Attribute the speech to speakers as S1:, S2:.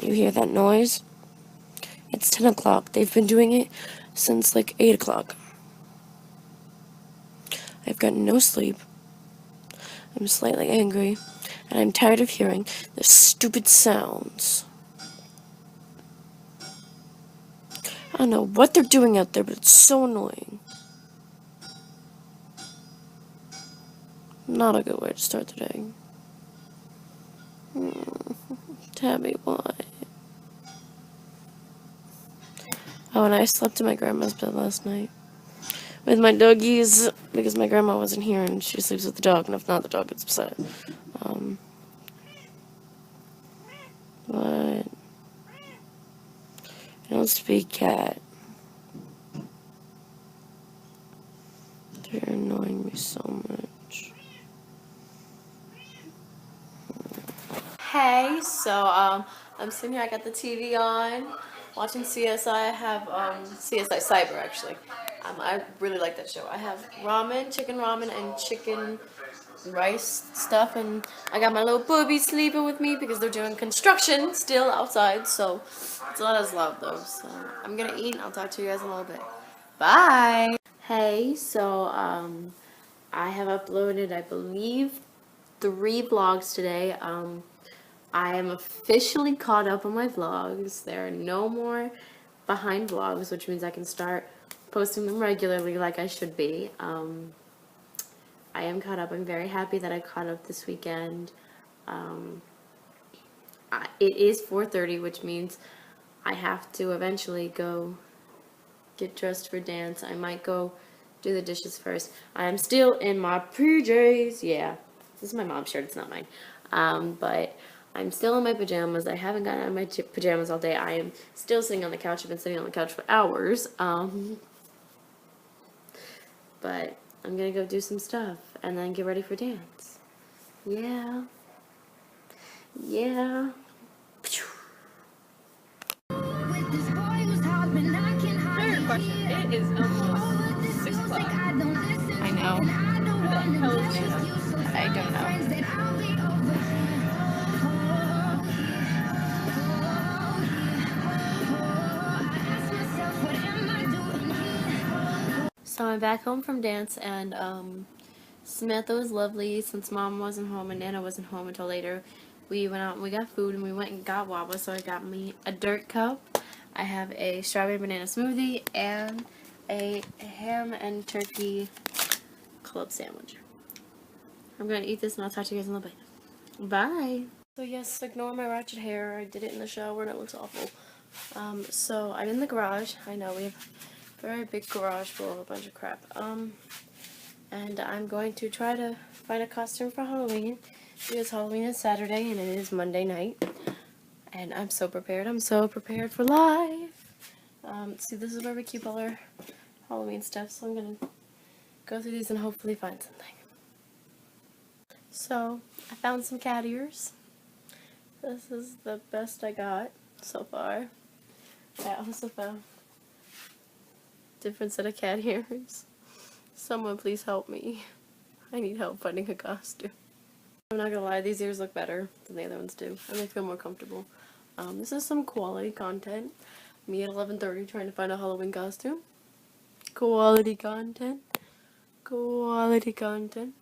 S1: You hear that noise? It's 10 o'clock. They've been doing it since like 8 o'clock. I've gotten no sleep. I'm slightly angry, and I'm tired of hearing the stupid sounds. I don't know what they're doing out there, but it's so annoying. Not a good way to start the day. Tabby, why? Oh, and I slept in my grandma's bed last night with my doggies because my grandma wasn't here and she sleeps with the dog, and if not, the dog gets upset. But I don't speak cat. They're annoying me so much. Hey, so I'm sitting here. I got the TV on, watching CSI. I have CSI Cyber actually. I really like that show. I have chicken ramen, and chicken rice stuff, and I got my little booby sleeping with me because they're doing construction still outside. So it's a lot of love though. So I'm gonna eat, and I'll talk to you guys in a little bit. Bye. Hey, so I have uploaded, I believe, 3 vlogs today. I am officially caught up on my vlogs. There are no more behind vlogs, which means I can start posting them regularly like I should be. I am caught up. I'm very happy that I caught up this weekend. It is 4:30, which means I have to eventually go get dressed for dance. I might go do the dishes first. I am still in my PJs. Yeah, this is my mom's shirt. It's not mine. But I'm still in my pajamas. I haven't gotten out of my pajamas all day. I am still sitting on the couch. I've been sitting on the couch for hours. But I'm gonna go do some stuff and then get ready for dance. Yeah. Yeah.
S2: Fair question. It is almost 6 o'clock.
S1: I know.
S2: Where the hell is Nana?
S1: I don't know. So I'm back home from dance, and Samantha was lovely since Mom wasn't home and Nana wasn't home until later. We went out and we got food, and we went and got Wawa, so I got me a dirt cup. I have a strawberry banana smoothie and a ham and turkey club sandwich. I'm going to eat this, and I'll talk to you guys in a little bit. Bye! So yes, ignore my ratchet hair. I did it in the shower and it looks awful. So I'm in the garage. I know we have a very big garage full of a bunch of crap. And I'm going to try to find a costume for Halloween because Halloween is Saturday and it is Monday night. And I'm so prepared. I'm so prepared for life. See, this is where we keep all our Halloween stuff, so I'm going to go through these and hopefully find something. So, I found some cat ears. This is the best I got so far. I also found a different set of cat ears. Someone please help me. I need help finding a costume. I'm not gonna lie, these ears look better than the other ones do, and they feel more comfortable. This is some quality content. Me at 11:30 trying to find a Halloween costume. Quality content. Quality content.